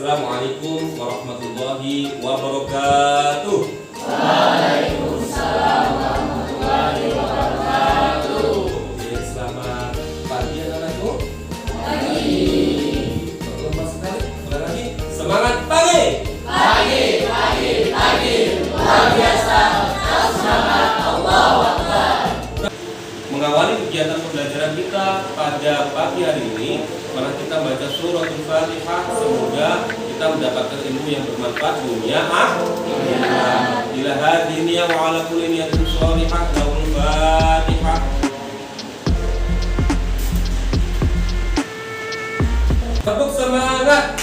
Assalamualaikum warahmatullahi wabarakatuh. Waalaikumsalam warahmatullahi wabarakatuh. Oke, selamat pagi anak-anakku. Pagi. Lemas sekali. Ulang lagi. Semangat pagi. Pagi, pagi, pagi. Luar biasa. Semangat. Allahu Akbar. Mengawali kegiatan pembelajaran kita pada pagi hari ini, mari kita baca suratul Fatihah. Semoga kita mendapatkan ilmu yang bermanfaat dunia akhirat. Ila hadhihi wa ala kulli niyatin shalihah lahul Fatihah. Tepuk semangat.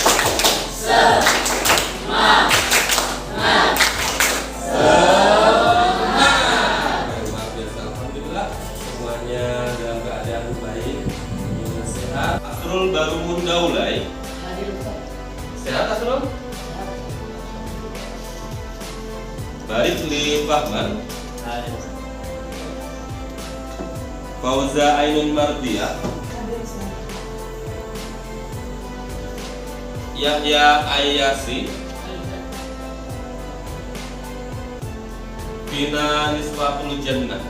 Semangat. Luar biasa, alhamdulillah semuanya dalam keadaan baik, sehat. Asrul baru Mundaulai. Sehat Asrul? Barik li Fahman. Fauza Ainun Mardiyah. Yahya Ayasi. Bina Nisfatul Jannah.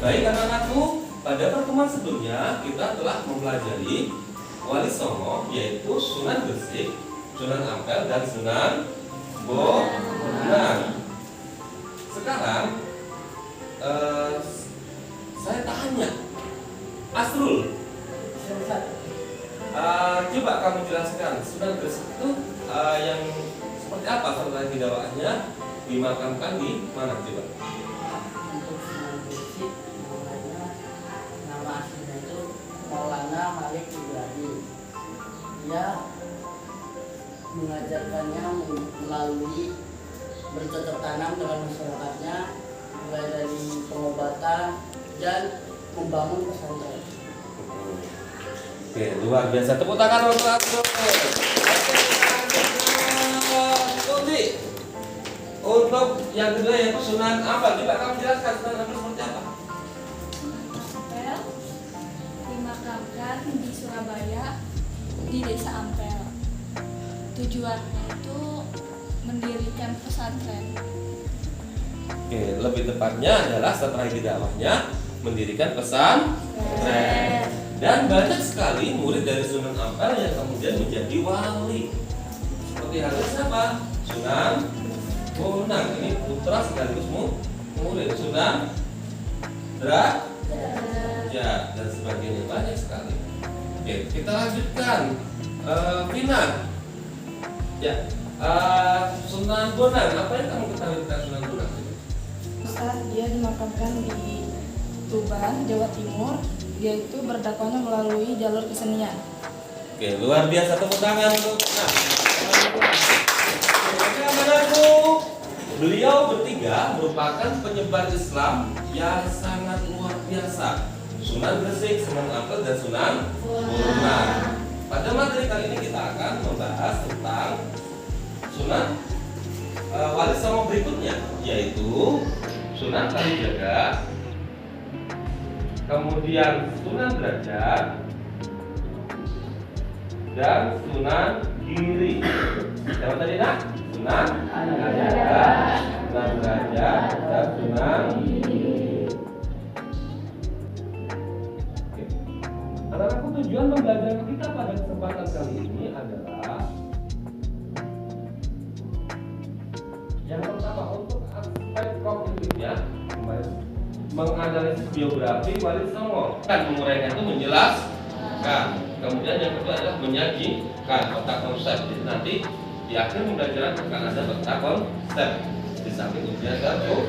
Baik anak-anakku, pada pertemuan sebelumnya kita telah mempelajari Wali Songo, yaitu Sunan Gresik, Sunan Ampel, dan Sunan Bonang. Sekarang saya tanya Asrul, coba kamu jelaskan Sunan Gresik itu yang seperti apa strategi dakwahnya, dimakamkan di mana coba? Untuk Sunan Gresik namanya, nama aslinya itu Maulana Malik Ibrahim. Dia mengajarkannya melalui bercocok tanam dengan masyarakatnya, mulai dari pengobatan dan membangun pesantren. Oke, luar biasa. Tepuk tangan untuk Asrul. Untuk yang kedua yaitu Sunan Ampel. Coba kamu jelaskan Sunan Ampel seperti apa? Ampel dimakamkan di Surabaya di Desa Ampel. Tujuannya itu mendirikan pesantren. Oke, lebih tepatnya adalah strategi dakwahnya mendirikan pesantren. Dan banyak sekali murid dari Sunan Ampel yang kemudian menjadi wali. Seperti halnya siapa? Sunan Bonang, ini putra sekaligus murid Sunan Derajat dan sebagainya, banyak sekali. Oke, kita lanjutkan. Vina, ya, Sunan Bonang, apa yang kamu ketahui tentang Sunan Bonang? Ustaz, dia dimakamkan di Tuban, Jawa Timur. Dia itu berdakwahnya melalui jalur kesenian. Oke, luar biasa, tepuk tangan untuk Nah, beliau bertiga merupakan penyebar Islam yang sangat luar biasa. Sunan Gresik, Sunan Ampel, dan Sunan Bonang. Pada materi kali ini kita akan membahas tentang Sunan Wali Songo berikutnya, yaitu Sunan Kalijaga, kemudian Sunan Derajat, dan Sunan Giri. Siapa tadi nak? Sunan Kalijaga, Sunan Derajat, dan Sunan Giri. Oke. Anak-anakku, tujuan pembelajaran kita pada kesempatan kali ini adalah yang pertama untuk aspek kognitifnya, menganalisis biografi Wali Songo, kan menguraikan itu menjelaskan. Kemudian yang kedua adalah menyajikan peta konsep. Jadi nanti di akhir pembelajaran akan ada peta konsep di samping ujian satu.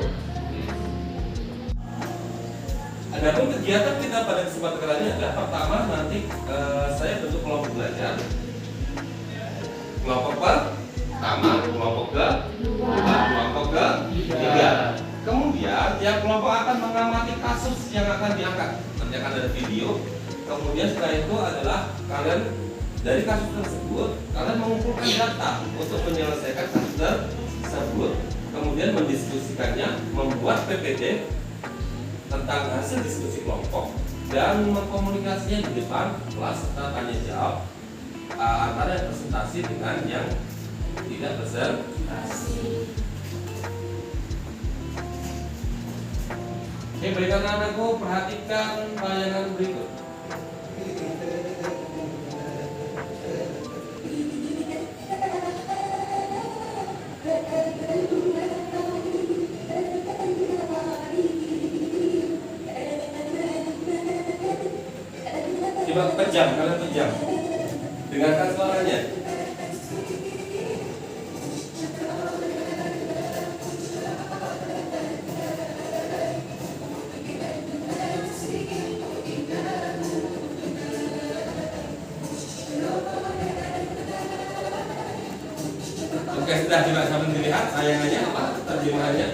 Adapun kegiatan kita pada kesempatan kali ini adalah pertama nanti saya bentuk kelompok belajar. Kelompok pertama, kelompok kedua, kelompok ketiga. Kemudian tiap kelompok akan mengamati kasus yang akan diangkat. Nanti akan ada video. Kemudian setelah itu adalah kalian dari kasus tersebut kalian mengumpulkan data untuk menyelesaikan kasus tersebut. Kemudian mendiskusikannya, membuat PPT tentang hasil diskusi kelompok dan mengkomunikasinya di depan kelas serta tanya jawab antara yang presentasi dengan yang tidak presentasi. Oke, baik anak-anakku, perhatikan tayangan berikut. Coba pejam, kalian pejam. Dengarkan suaranya. Oke, sudah coba sambil dilihat tayangannya apa terjemahannya.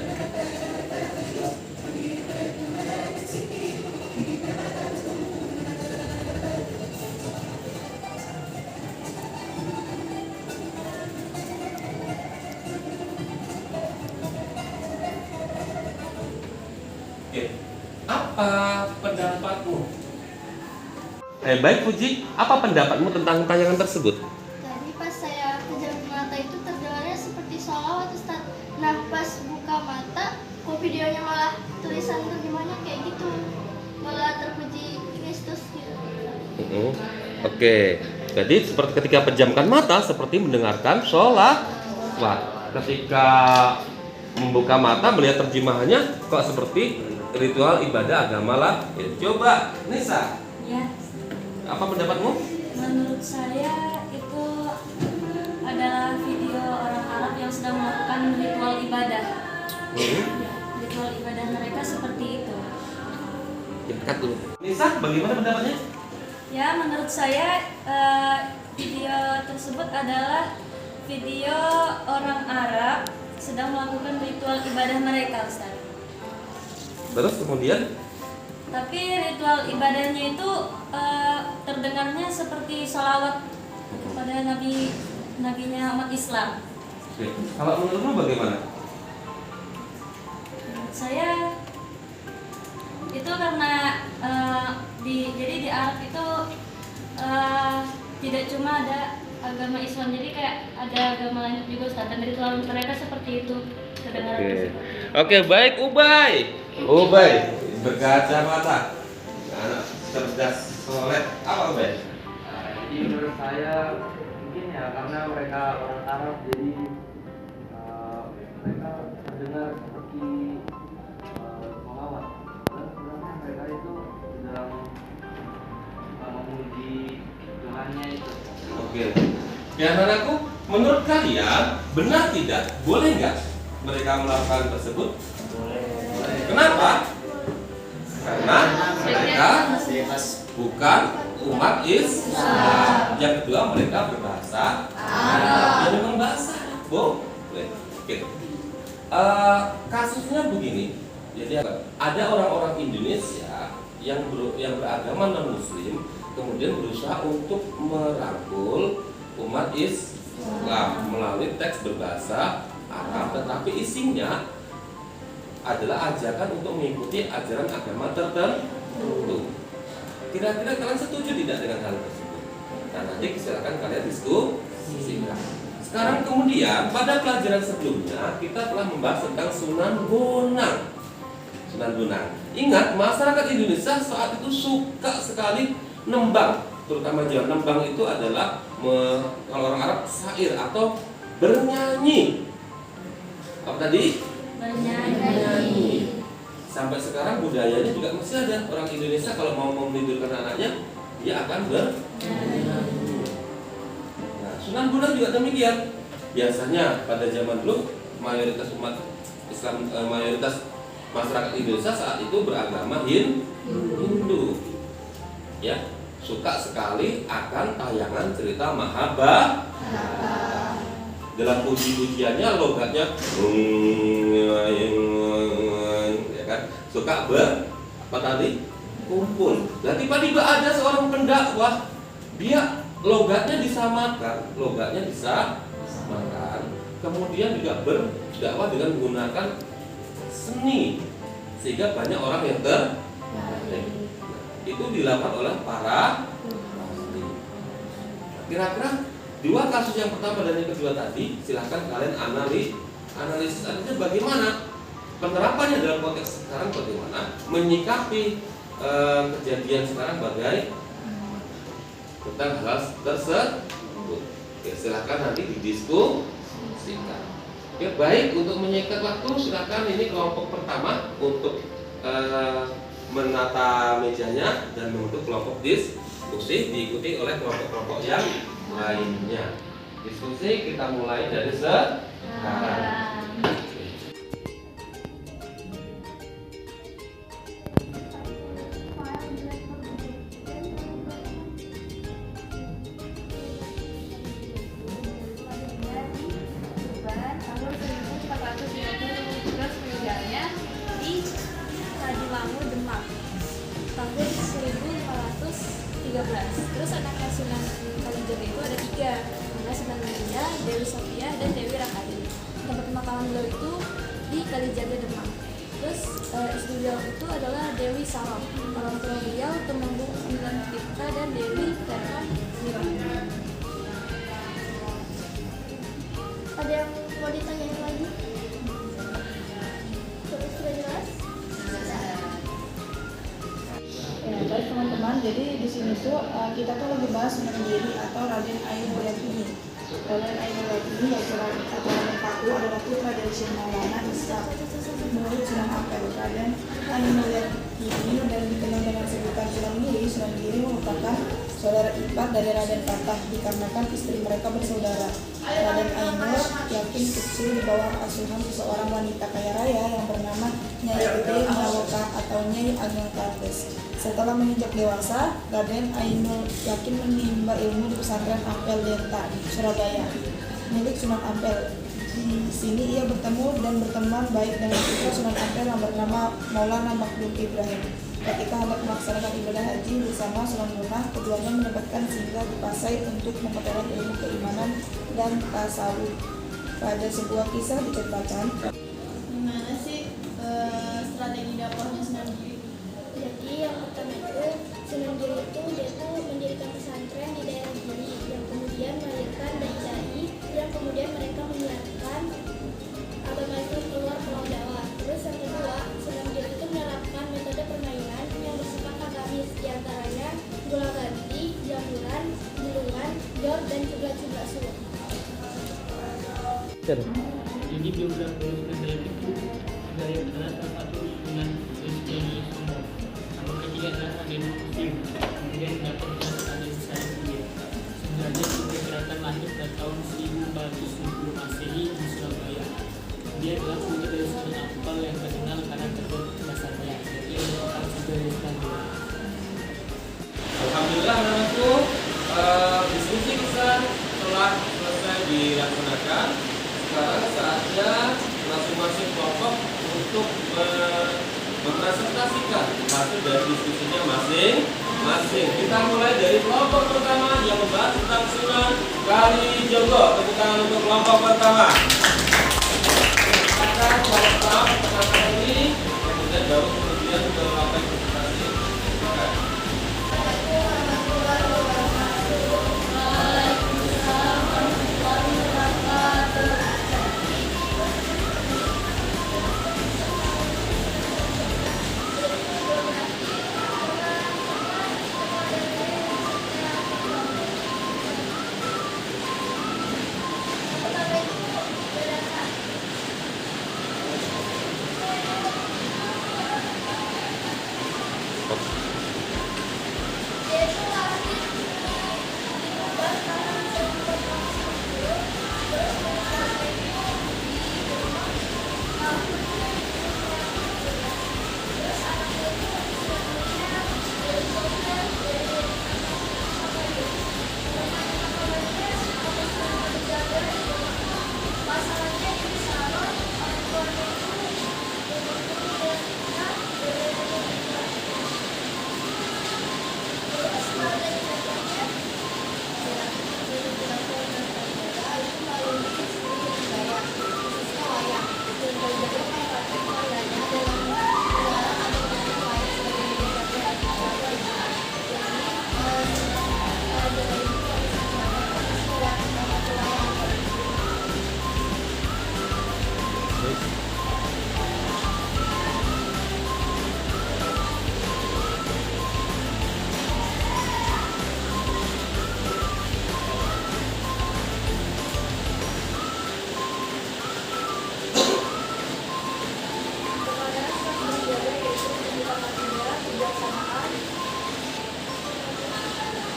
Oke, apa pendapatmu? Baik Puji, apa pendapatmu tentang tayangan tersebut? Tadi pas saya pejam mata itu terdengarnya seperti sholawat Ustaz. Nah pas buka mata, kok videonya malah tulisan terjemahnya kayak gitu, malah terpuji Kristus gitu. Oke, jadi seperti ketika pejamkan mata seperti mendengarkan sholat. Wah, ketika membuka mata melihat terjemahannya kok seperti ritual ibadah agama lah. Coba Nisa, Ya, apa pendapatmu? menurut saya itu adalah video orang Arab yang sedang melakukan ritual ibadah. Ya, ritual ibadah mereka seperti itu. Dekat dulu. Nisa, bagaimana pendapatnya? Ya, menurut saya video tersebut adalah video orang Arab sedang melakukan ritual ibadah mereka, Ustaz. Terus kemudian? Tapi ritual ibadahnya itu terdengarnya seperti salawat kepada nabinya umat Islam. Oke. Kalau menurutmu bagaimana? Menurut saya itu karena jadi di Arab itu tidak cuma ada agama Islam, jadi kayak ada agama lain juga, Ustaz, dan ritual mereka seperti itu kedengarannya seperti itu. Oke, baik Ubay. Ubay berkacamata, anak cerdas, soleh. Apa Ubay? Jadi menurut saya mungkin ya karena mereka orang Arab, jadi mereka terdengar seperti sholawat. Dan sebenarnya mereka itu sedang memuji Tuhannya itu. Oke. Ya anakku, menurut kalian benar tidak? Boleh nggak mereka melakukan tersebut? Boleh. Kenapa? Karena mereka bukan umat Islam. Yang kedua, mereka berbahasa Arab. Ya memang bahasa boleh. Oke. Kasusnya begini. Jadi ada orang-orang Indonesia yang beragama non-Muslim, kemudian berusaha untuk merangkul umat Islam melalui teks berbahasa Arab, tetapi isinya adalah ajakan untuk mengikuti ajaran agama tertentu. Kira-kira kalian setuju tidak dengan hal tersebut? Nah, nanti silakan kalian diskusikan. Sekarang kemudian pada pelajaran sebelumnya kita telah membahas tentang Sunan Bonang. Sunan Bonang. Ingat, masyarakat Indonesia saat itu suka sekali nembang, terutama Jawa. Nembang itu adalah kalau orang Arab syair atau bernyanyi. Apa tadi? Bernyanyi. Sampai sekarang budayanya juga masih ada. Orang Indonesia kalau mau menidurkan anaknya, dia akan bernyanyi. Nah, Sunan Bonang juga demikian. Biasanya pada zaman dulu mayoritas umat Islam, mayoritas masyarakat Indonesia saat itu beragama Hindu. Ya, suka sekali akan tayangan cerita Mahabharata. Dalam puji-pujiannya logatnya ya kan, suka apa tadi? Kumpul. Nah, tiba-tiba ada seorang pendakwah, dia logatnya disamakan, kemudian juga berdakwah dengan menggunakan seni, sehingga banyak orang yang itu dilakukan oleh para wali. Kira-kira dua kasus yang pertama dan yang kedua tadi, silahkan kalian analisis bagaimana penerapannya dalam konteks sekarang, bagaimana menyikapi kejadian sekarang tentang hal tersebut. Oke, silahkan nanti didiskusikan. Oke, baik, untuk menyingkat waktu silahkan ini kelompok pertama untuk menata mejanya dan membentuk kelompok diskusi, diikuti oleh kelompok-kelompok yang lainnya. Diskusi kita mulai dari sekarang. Tahun 1450 terus meninggalnya di Kadilangu, Demak tahun 1513. Terus anaknya Sunan Kalijaga itu ada 3, namanya Sunan Muria, Dewi Sofia, dan Dewi Rakani. Tempat pemakaman beliau itu di Kalijaga, Demak. Terus istri beliau itu adalah Dewi Sarong. Orang tua beliau Temenggung Sembilan Tirta dan Dewi Verna Nira. Ada yang mau ditanyain lagi? Terus sudah jelas? Ya, baik teman-teman. Jadi di sini tuh kita tuh lagi bahas Sunan Giri atau Raden Ainul Yakin. Raden Ainul Yakin yaitu Raden Paku adalah putra dari Syekh Maulana Ishaq menurut Sunan Ampel. Raden Ainul Yakin dan dikenal dengan sebutan Sunan Giri. Sunan Giri merupakan saudara ipar dari Raden Patah dikarenakan istri mereka bersaudara. Raden Ainul Yakin kecil di bawah asuhan seseorang wanita kaya raya yang bernama Nyai Gede Maloka atau Nyai Ageng Kartes. Setelah menginjak dewasa, Raden Ainul Yakin menimba ilmu di pesantren Ampel Denta, Surabaya, milik Sunan Ampel. Di sini ia bertemu dan berteman baik dengan putra Sunan Ampel yang bernama Maulana Makdum Ibrahim. Ketika hendak melaksanakan ibadah haji bersama Sunan Bonang, keduanya menyempatkan singgah di Pasai untuk memperoleh ilmu keimanan dan tasawuf. Pada sebuah kisah diceritakan, Gimana sih strategi dakwahnya Sunan Giri? Jadi yang pertama itu Sunan Giri itu dia tuh mendirikan pesantren di daerah Giri yang kemudian melahirkan dai-dai yang kemudian mereka menyiarkan agama Islam keluar Pulau Jawa. Terus yang kedua, Sunan Giri itu menerapkan metode permainan yang bersifat agamis, diantaranya bola ganti, jamuran, gulungan, jor, dan juga suluk. Jadi biografi Sunan itu Gaya adalah salah satu Sunan Kristiani Songo. Nama ketiga adalah Raden Musim. Kemudian mendapat gelar Raden Said. Sebenarnya diperkirakan lahir pada tahun 1470 Masehi di Surabaya. Dia adalah putra dari Sunan Ampel yang terkenal karena kecerdasannya. Dia merupakan saudara Islam. Alhamdulillah anak-anakku, diskusi kita telah selesai dilaksanakan. Sekarang saatnya masing-masing kelompok untuk mempresentasikan hasil dari diskusinya masing-masing. Kita mulai dari kelompok pertama yang membahas tentang Sunan Kalijogo. Tepuk tangan untuk kelompok pertama. Silakan kelompok pertama ini, kemudian ke apa yang presentasi. Silakan.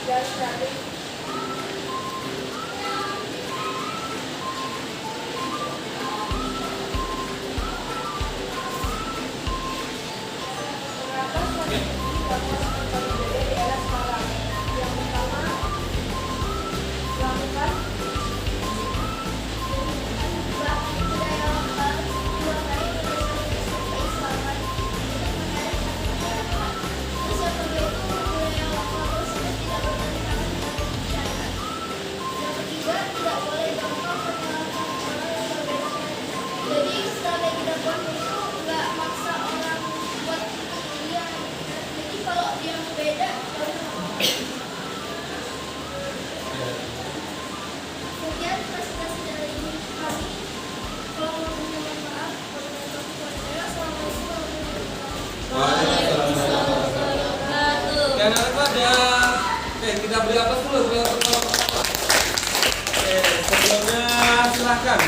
dan strategi. Mengapa strategi dilakukan oleh di era sekarang? Yang pertama, melakukan budaya lokal, dua kali menyelesaikan keislaman untuk menarik masyarakat. Terus yang kedua itu budaya lokal tersebut tidak bertentangan dengan masyarakat. Yang ketiga, tidak boleh gampang menyalahkan orang yang berbeda. Jadi strategi dakwah itu nggak maksa orang buat pilihan. Jadi kalau dia beda, kemudian presentasi dari kami. Kalau mau mohon maaf, Assalamualaikum warahmatullahi wabarakatuh. Oke, anak-anak ada. Oke, kita beri aplaus dulu untuk kelompok pertama. Oke, sebelumnya silahkan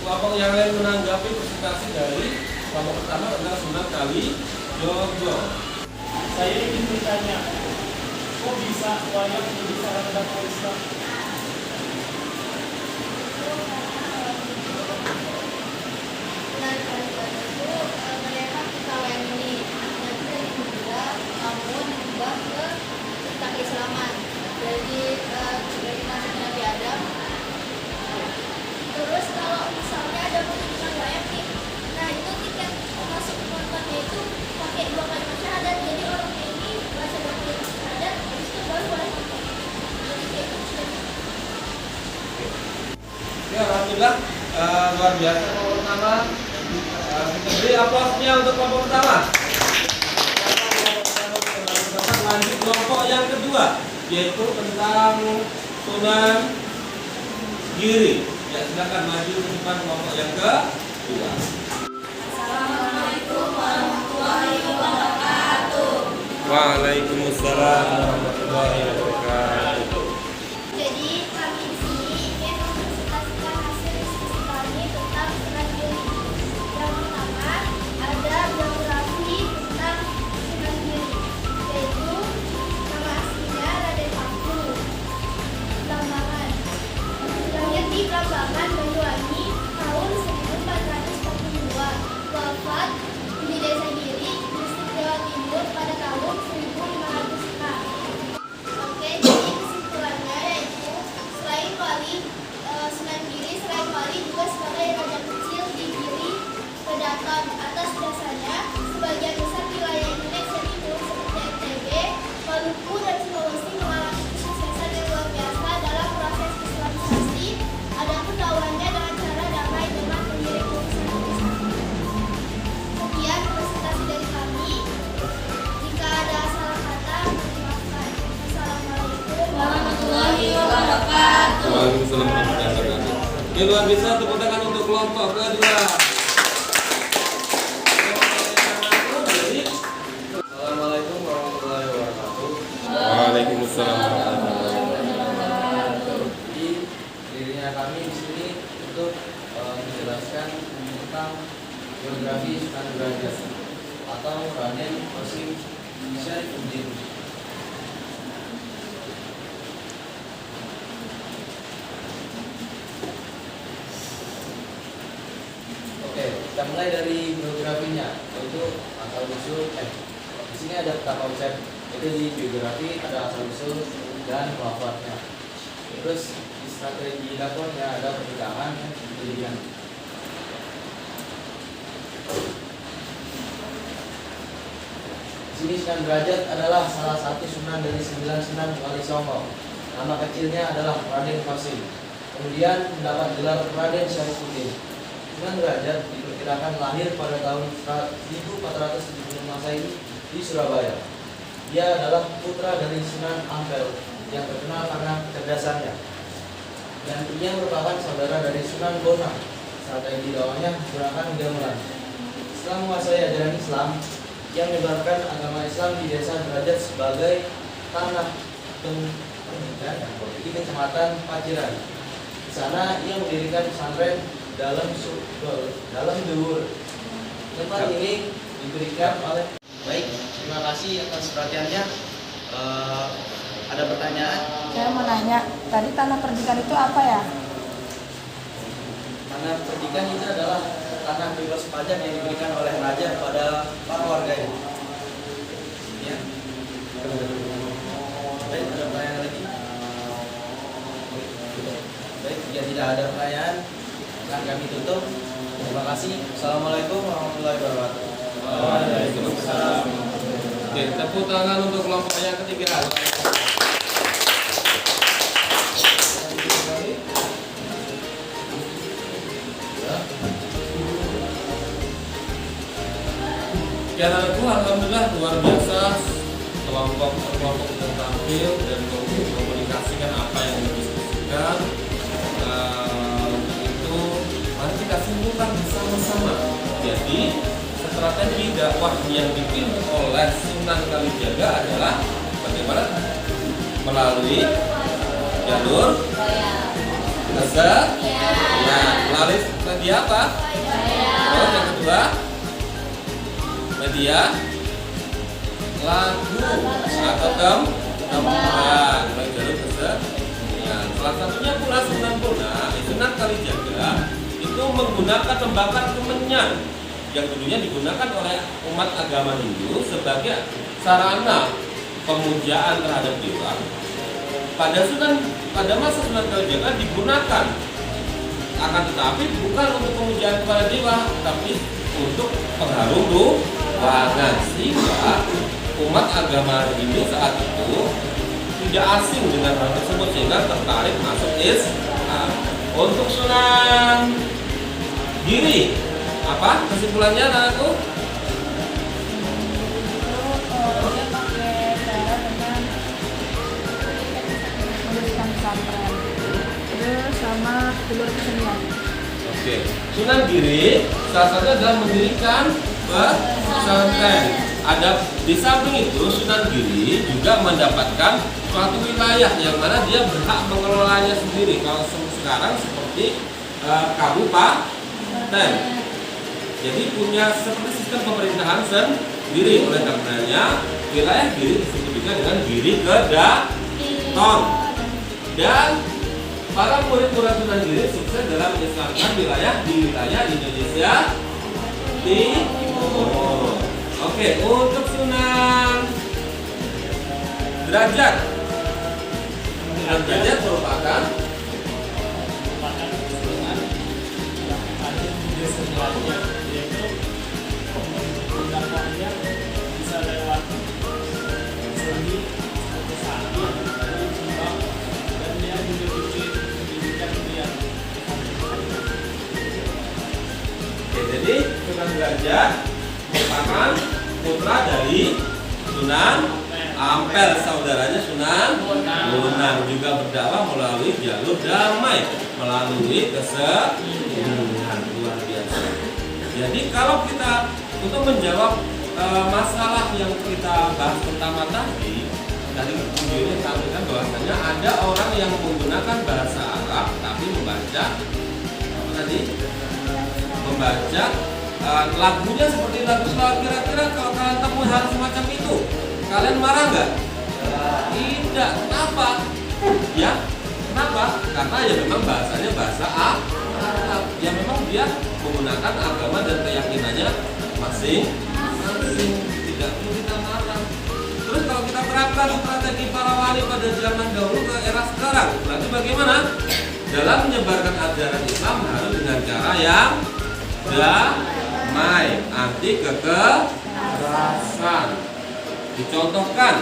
kelompok yang lain menanggapi presentasi dari kelompok pertama tentang Sunan Kalijogo. Saya ingin bertanya, kok bisa wayang menjadi sarana dakwah Islam? Dan kalian itu mereka kita ini dan dari juga namun diubah ke kita keislaman. Jadi dari masuk Nabi Adam. Terus kalau misalnya ada pertunjukan wayang nih, nah itu tiket masuk nontonnya itu pakai 2 kalimat syahadat. Jadi orang ini baca 2 kalimat syahadat, habis itu baru boleh nonton. Jadi kayak gitu. Ya, alhamdulillah luar biasa kelompok pertama. Kita beri aplausnya untuk kelompok pertama. Lanjut kelompok yang kedua, yaitu tentang Sunan Giri. Ya, silakan maju ke depan kelompok yang kedua. Assalamualaikum warahmatullahi wabarakatuh. Waalaikumsalam warahmatullahi wabarakatuh. Jadi kami di sini ingin mempresentasikan hasil diskusi kami tentang Sunan Giri. Yang pertama ada biografi tentang Sunan Giri, yaitu nama aslinya Raden Paku Blambangan. Lahir di Blambangan, Banyuwangi tahun 1442. Wafat di Desa Giri, Distrik Jawa Timur pada tahun 1500. Oke, jadi kesimpulannya yaitu selain wali Sunan Giri, selain wali juga sebagai raja kecil di Giri Kedaton. Atas dasarnya, sebagian besar wilayah Indonesia Timur seperti NTB, Maluku, dan Sulawesi mengalami kesuksesan yang luar biasa dalam proses islamisasi. Adapun lawannya dengan cara damai dengan mengiring urusan Islam. Sekian presentasi dari kami. Jika ada salah kata, maafkan. Assalamualaikum warahmatullahi wabarakatuh. Waalaikumsalam warahmatullahi wabarakatuh. Oke, luar biasa, tepuk tangan untuk kelompok kedua. Assalamualaikum warahmatullahi wabarakatuh. Waalaikumsalam warahmatullahi wabarakatuh. Jadi dirinya kami di sini untuk menjelaskan tentang biografi Sunan Derajat atau Raden Qasim Syarifuddin. Oke, kita mulai dari biografinya, yaitu asal usul. Di sini ada 4 konsep. Itu di biografi ada asal usul dan wafatnya. Terus di strategi dakwahnya ada pernikahan dan pendidikan. Di sini Sunan Derajat adalah salah satu sunan dari 9 sunan Wali Songo. Nama kecilnya adalah Raden Qasim. Kemudian mendapat gelar Raden Syarifuddin. Sunan Derajat diperkirakan lahir pada tahun 1470 Masehi di Surabaya. Dia adalah putra dari Sunan Ampel yang terkenal karena kecerdasannya. Dan ia merupakan saudara dari Sunan Bonang. Strategi dakwahnya gerakan gamelan. Setelah menguasai ajaran Islam, ia menyebarkan agama Islam di desa Derajat sebagai tanah pendidikan di Kecamatan Paciran. Di sana ia mendirikan pesantren dalam Dewur. Tempat ini diberikan oleh baik. Terima kasih atas perhatiannya. Ada Ada pertanyaan? Saya mau nanya, tadi tanah perdikan itu apa ya? Tanah perdikan itu adalah tanah bebas pajak yang diberikan oleh raja kepada para warganya. Ya. Baik, ada pertanyaan lagi? Baik, jika tidak ada pertanyaan, akan kami tutup. Terima kasih. Assalamualaikum warahmatullahi wabarakatuh. Waalaikumsalam. Oke, tepuk tangan untuk kelompok yang ketiga. Sekian itu alhamdulillah luar biasa kelompok yang tampil dan mengkomunikasikan apa yang didiskusikan. Untuk itu mari kita simpulkan bersama-sama. Jadi strategi dakwah yang dipilih oleh Sunan Kalijaga adalah bagaimana melalui jalur melalui media apa? Terus yang kedua media lagu atau tembang melalui jalur kesenian. Salah satunya pula Sunan Kalijaga itu menggunakan tembakar kemenyan yang dulunya digunakan oleh umat agama Hindu sebagai sarana pemujaan terhadap dewa. Pada masa Sunan Kalijaga digunakan, akan tetapi bukan untuk pemujaan kepada dewa, tapi untuk pengharum ruangan, sehingga umat agama Hindu saat itu tidak asing dengan hal tersebut sehingga tertarik masuk Islam. Untuk Sunan Giri, apa kesimpulannya anakku? Dia pakai cara dengan mendirikan pesantren, terus sama jalur kesenian. Oke, Sunan Giri salah satunya adalah mendirikan pesantren. Ada di samping itu Sunan Giri juga mendapatkan suatu wilayah yang mana dia berhak mengelolanya sendiri. Kalau sekarang seperti kabupaten. Jadi punya seperti sistem pemerintahan sendiri. Oleh karenanya wilayah Giri disebut juga dengan Giri Kedaton. Dan para murid-murid Sunan Giri sukses dalam mengislamkan wilayah Indonesia Timur. Oke, untuk Sunan Derajat merupakan yaitu dakwahnya bisa lewat seni atau sani lalu sembah, dan dia juga bikin pendidikan yang jadi Sunan Derajat merupakan putra dari Sunan Ampel, saudaranya Sunan Bonang, juga berdakwah melalui jalur damai, melalui kesenian, luar biasa. Jadi kalau kita untuk menjawab masalah yang kita bahas pertama tadi videonya sampaikan bahwasanya ada orang yang menggunakan bahasa Arab tapi membaca apa tadi? Membaca lagunya seperti lagu Selawat. Kira-kira kalau kalian temui hal semacam itu, kalian marah nggak? Tidak. Kenapa? Ya, kenapa? Karena ya memang bahasanya bahasa Arab. Ya memang dia menggunakan agama dan keyakinannya masing-masing. Tidak perlu kita marah. Terus kalau kita terapkan strategi para wali pada zaman dahulu ke era sekarang, berarti bagaimana? Dalam menyebarkan ajaran Islam harus dengan cara yang damai, anti kekerasan. Dicontohkan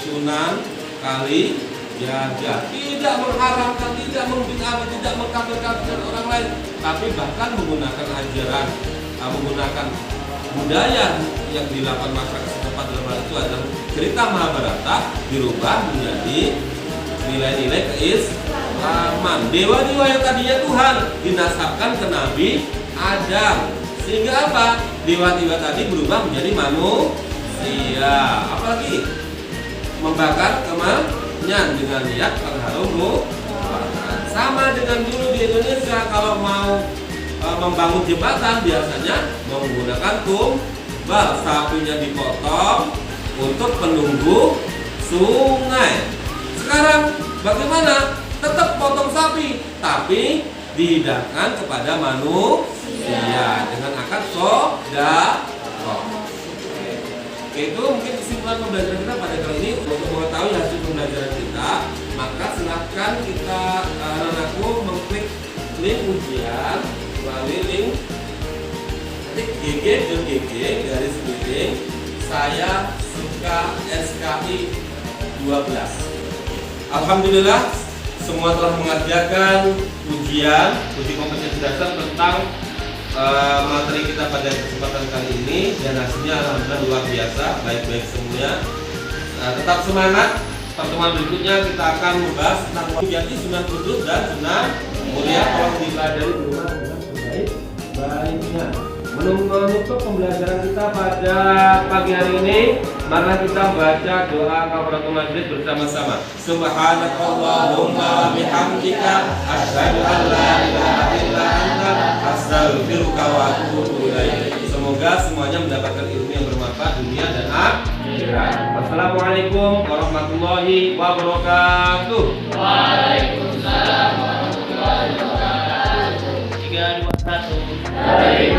Sunan Kalijaga tidak mengharamkan, tidak membid'ahkan, tidak mengkafirkan orang lain, tapi bahkan menggunakan ajaran, menggunakan budaya yang dilakukan masyarakat setempat. Dalam hal itu adalah cerita Mahabharata dirubah menjadi nilai-nilai keislaman. Dewa-dewa yang tadinya Tuhan dinasabkan ke Nabi Adam, sehingga apa? Dewa-dewa tadi berubah menjadi manusia. Apalagi membakar kemenyan dengan niat pengharum ruangan. Sama dengan dulu di Indonesia, kalau mau membangun jembatan biasanya menggunakan tumbal, sapinya dipotong untuk penunggu sungai, sekarang bagaimana? Tetap potong sapi, tapi dihidangkan kepada manusia dengan akad sedekah. Oke, itu mungkin kesimpulan pembelajaran kita pada kali ini. Untuk mengetahui hasil pembelajaran kita, maka silahkan kita anakku mengklik link ujian melalui link gg.gg garis miring saya suka SKI 12. Alhamdulillah semua telah mengerjakan uji kompetensi dasar tentang materi kita pada kesempatan kali ini, dan hasilnya alhamdulillah luar biasa, baik-baik semuanya. Tetap semangat. Pertemuan berikutnya kita akan membahas tentang wajib sunnah kudus dan sunnah mulia. Tolong dipelajari di rumah dengan sebaik-baiknya. Menutup pembelajaran kita pada pagi hari ini, marilah kita baca doa kafaratul majlis bersama-sama. Subhanakallahumma bihamdika asyhadu an la ilaha illa anta astaghfiruka wa atubu ilaik. Semoga semuanya mendapatkan ilmu yang bermanfaat dunia dan akhirat. Wassalamualaikum warahmatullahi wabarakatuh. Waalaikumsalam warahmatullahi wabarakatuh. 3, 2, 1.